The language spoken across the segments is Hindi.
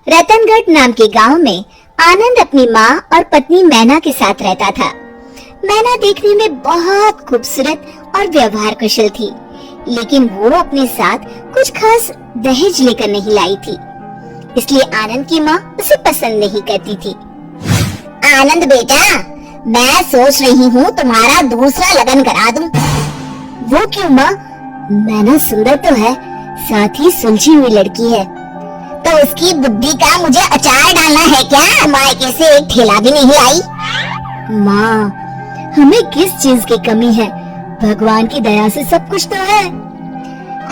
रतनगढ़ नाम के गांव में आनंद अपनी माँ और पत्नी मैना के साथ रहता था। मैना देखने में बहुत खूबसूरत और व्यवहार कुशल थी, लेकिन वो अपने साथ कुछ खास दहेज लेकर नहीं लाई थी, इसलिए आनंद की माँ उसे पसंद नहीं करती थी। आनंद बेटा, मैं सोच रही हूँ तुम्हारा दूसरा लगन करा दूं। वो क्यों माँ? मैना सुंदर तो है, साथ ही सुलझी हुई लड़की है। तो उसकी बुद्धि का मुझे अचार डालना है क्या? मायके से एक ठेला भी नहीं लाई। माँ, हमें किस चीज की कमी है? भगवान की दया से सब कुछ तो है।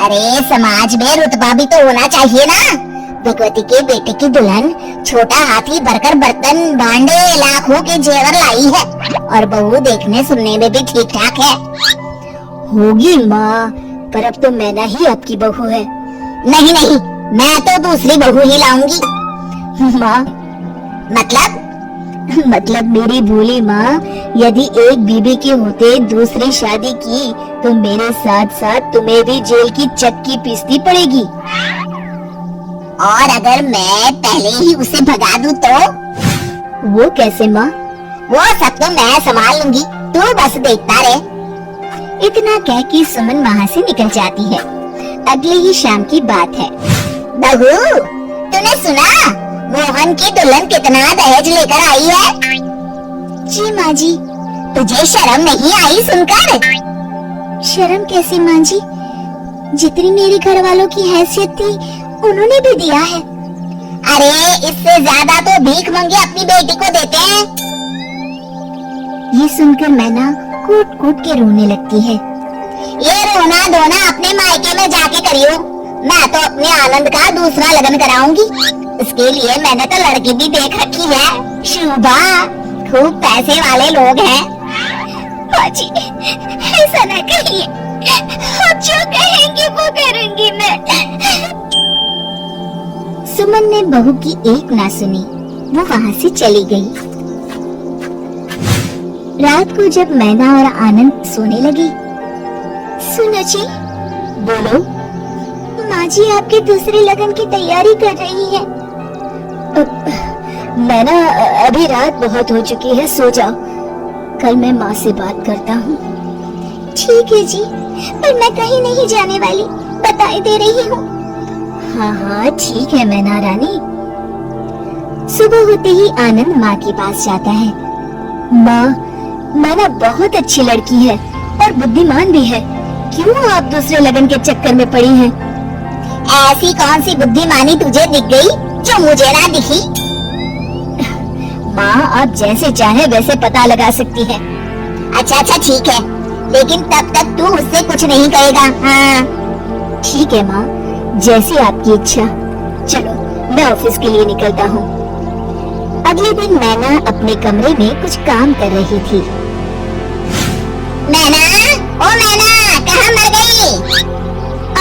अरे समाज में रुतबा भी तो होना चाहिए ना। भगवती के बेटे की दुल्हन छोटा हाथी भरकर बर्तन भांडे लाखों के जेवर लाई है, और बहू देखने सुनने में भी ठीक ठाक है। होगी माँ, पर अब तो मैना ही आपकी बहू है। नहीं नहीं, मैं तो दूसरी बहू ही लाऊंगी। माँ मतलब मेरी भोली माँ, यदि एक बीबी के होते दूसरी शादी की तो मेरे साथ साथ तुम्हें भी जेल की चक्की पीसनी पड़ेगी। और अगर मैं पहले ही उसे भगा दूं तो? वो कैसे माँ? वो सब तो मैं संभाल लूंगी, तू बस देखता रहे। इतना कह के सुमन वहाँ से निकल जाती है। अगले ही शाम की बात है। बहू, तूने सुना मोहन की दुल्हन कितना दहेज लेकर आई है? जी माँ जी। तुझे शर्म नहीं आई सुनकर? शर्म कैसी माँ जी? जितनी मेरे घर वालों की हैसियत थी उन्होंने भी दिया है। अरे इससे ज्यादा तो भीख मंगे अपनी बेटी को देते हैं। ये सुनकर मैना कूट कूट के रोने लगती है। ये रोना धोना अपने मायके में जाके करियो, मैं तो अपने आनंद का दूसरा लगन कराऊंगी। इसके लिए मैंने तो लड़की भी देख रखी है, शुभा, खूब पैसे वाले लोग हैं। बाजी, ऐसा न कहिए, आप जो कहेंगे वो करूंगी मैं। सुमन ने बहू की एक ना सुनी, वो वहाँ से चली गई। रात को जब मैना और आनंद सोने लगी, सुनो जी। बोलो। माँ जी आपके दूसरे लगन की तैयारी कर रही है। मैना, अभी रात बहुत हो चुकी है, सो जाओ, कल मैं माँ से बात करता हूँ। ठीक है जी, पर मैं कहीं नहीं जाने वाली, बताई दे रही हूँ। हाँ हाँ ठीक है मैना रानी। सुबह होते ही आनंद माँ के पास जाता है। माँ, मैना बहुत अच्छी लड़की है और बुद्धिमान भी है, क्यों आप दूसरे लगन के चक्कर में पड़ी हैं? ऐसी कौन सी बुद्धिमानी तुझे दिख गई जो मुझे ना दिखी? माँ, आप जैसे चाहे वैसे पता लगा सकती हैं। अच्छा ठीक है, लेकिन तब तक तू उससे कुछ नहीं कहेगा। हाँ ठीक है माँ, जैसी आपकी इच्छा। चलो मैं ऑफिस के लिए निकलता हूँ। अगले दिन मैना अपने कमरे में कुछ काम कर रही थी। मैना, ओ मैना, कहाँ मर गई?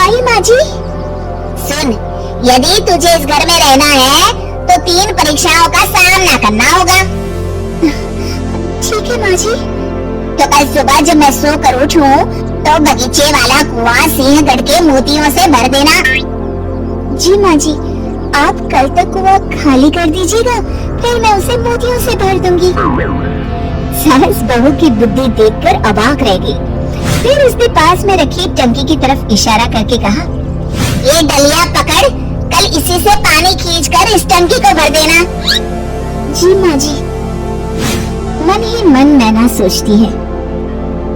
आई माँ जी। सुन, यदि तुझे इस घर में रहना है तो 3 परीक्षाओं का सामना करना होगा। ठीक है माँ जी। तो कल सुबह जब मैं सो कर उठूं तो बगीचे वाला कुआं सिंहगढ़ के मोतियों से भर देना। जी माँ जी, आप कल तक कुआं खाली कर दीजिएगा, फिर मैं उसे मोतियों से भर दूंगी। सास बहू की बुद्धि देखकर अबाक रह गई। फिर उसने पास में रखी टंकी की तरफ इशारा करके कहा, ये डलिया पकड़, कल इसी से पानी खींचकर इस टंकी को भर देना। जी माँ जी। मन ही मन मैना सोचती है,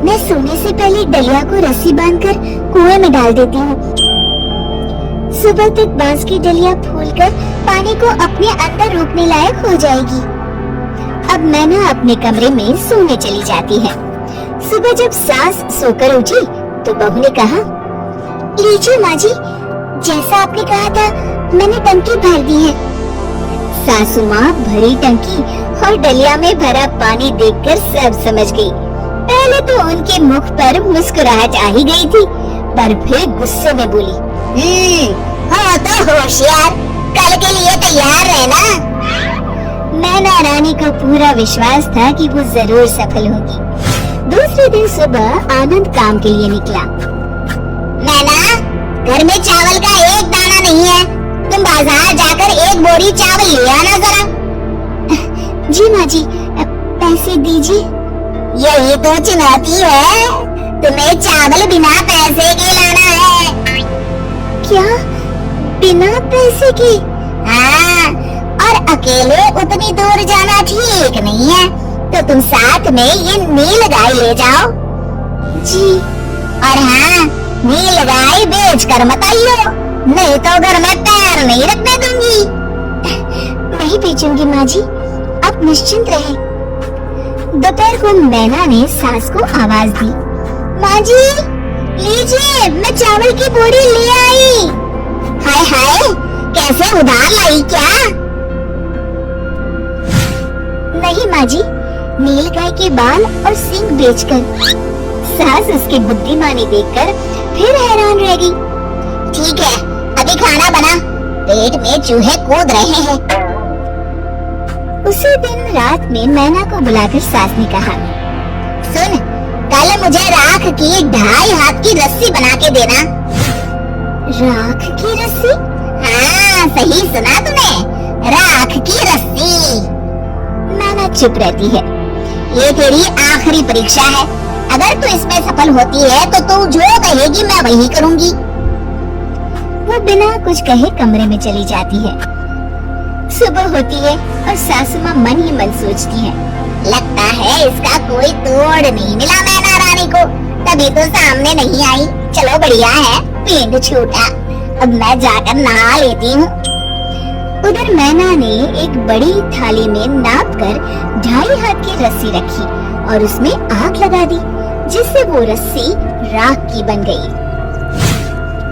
मैं सोने से पहले डलिया को रस्सी बांधकर कुएं में डाल देती हूँ। सुबह तक बांस की डलिया फूलकर पानी को अपने अंदर रोकने लायक हो जाएगी। अब मैना अपने कमरे में सोने चली जाती है। सुबह जब सास सोकर उठी तो बहू ने कहा, लीजिए माँ जी, जैसा आपने कहा था मैंने टंकी भर दी है। सासू माँ भरी टंकी और डलिया में भरा पानी देखकर सब समझ गई। पहले तो उनके मुख पर मुस्कुराहट आ ही गई थी, पर फिर गुस्से में बोली, हो तो होशियार, कल के लिए तैयार रहना। मैना रानी को पूरा विश्वास था कि वो जरूर सफल होगी। दूसरे दिन सुबह आनंद काम के लिए निकला। मैना, घर में चावल का एक दाना नहीं है, तुम बाजार जाकर एक बोरी चावल ले आना जरा। जी माँ जी, पैसे दीजिए। यही तो चुनौती है, तुम्हें चावल बिना पैसे के लाना है। क्या? बिना पैसे के? हाँ, और अकेले उतनी दूर जाना ठीक नहीं है, तो तुम साथ में ये नील गाय ले जाओ। जी। और हाँ, नील गाय बेच कर मत आइयो, नहीं तो घर में पैर नहीं रखने दूंगी। नहीं बेचूंगी माँ जी, आप निश्चिंत रहें। दोपहर को मैना ने सास को आवाज दी। माँ जी, लीजिए, मैं चावल की बोरी ले आई। हाय हाय, कैसे उधार लाई क्या? नहीं माँ जी, नील गाय के बाल और सींग बेचकर। सास उसकी बुद्धिमानी देखकर फिर हैरान रह गई। ठीक है, अभी खाना बना, पेट में चूहे कूद रहे हैं। उसी दिन रात में मैना को बुलाकर सास ने कहा, सुन, कल मुझे राख की 2.5 हाथ की रस्सी बना के देना। राख की रस्सी? हाँ, सही सुना तूने, राख की रस्सी। मैना चुप रहती है। ये तेरी आखिरी परीक्षा है, अगर तू इसमें सफल होती है तो तू जो कहेगी मैं वही करूंगी। वो बिना कुछ कहे कमरे में चली जाती है। सुबह होती है और सासू माँ मन ही मन सोचती है, लगता है इसका कोई तोड़ नहीं मिला मैना रानी को, तभी तो सामने नहीं आई। चलो बढ़िया है, पिंड छूटा, अब मैं जाकर नहा लेती हूँ। उधर मैना ने एक बड़ी थाली में नाप कर 2.5 हाथ की रस्सी रखी और उसमें आग लगा दी, जिससे वो रस्सी राख की बन गई।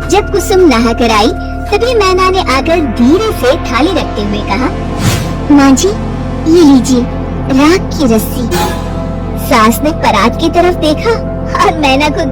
जब कुसुम नहा कर आई, तभी मैना ने आकर धीरे से थाली रखते हुए कहा, माँ जी, ये लीजिए राख की रस्सी। सास ने परात की तरफ देखा और मैना को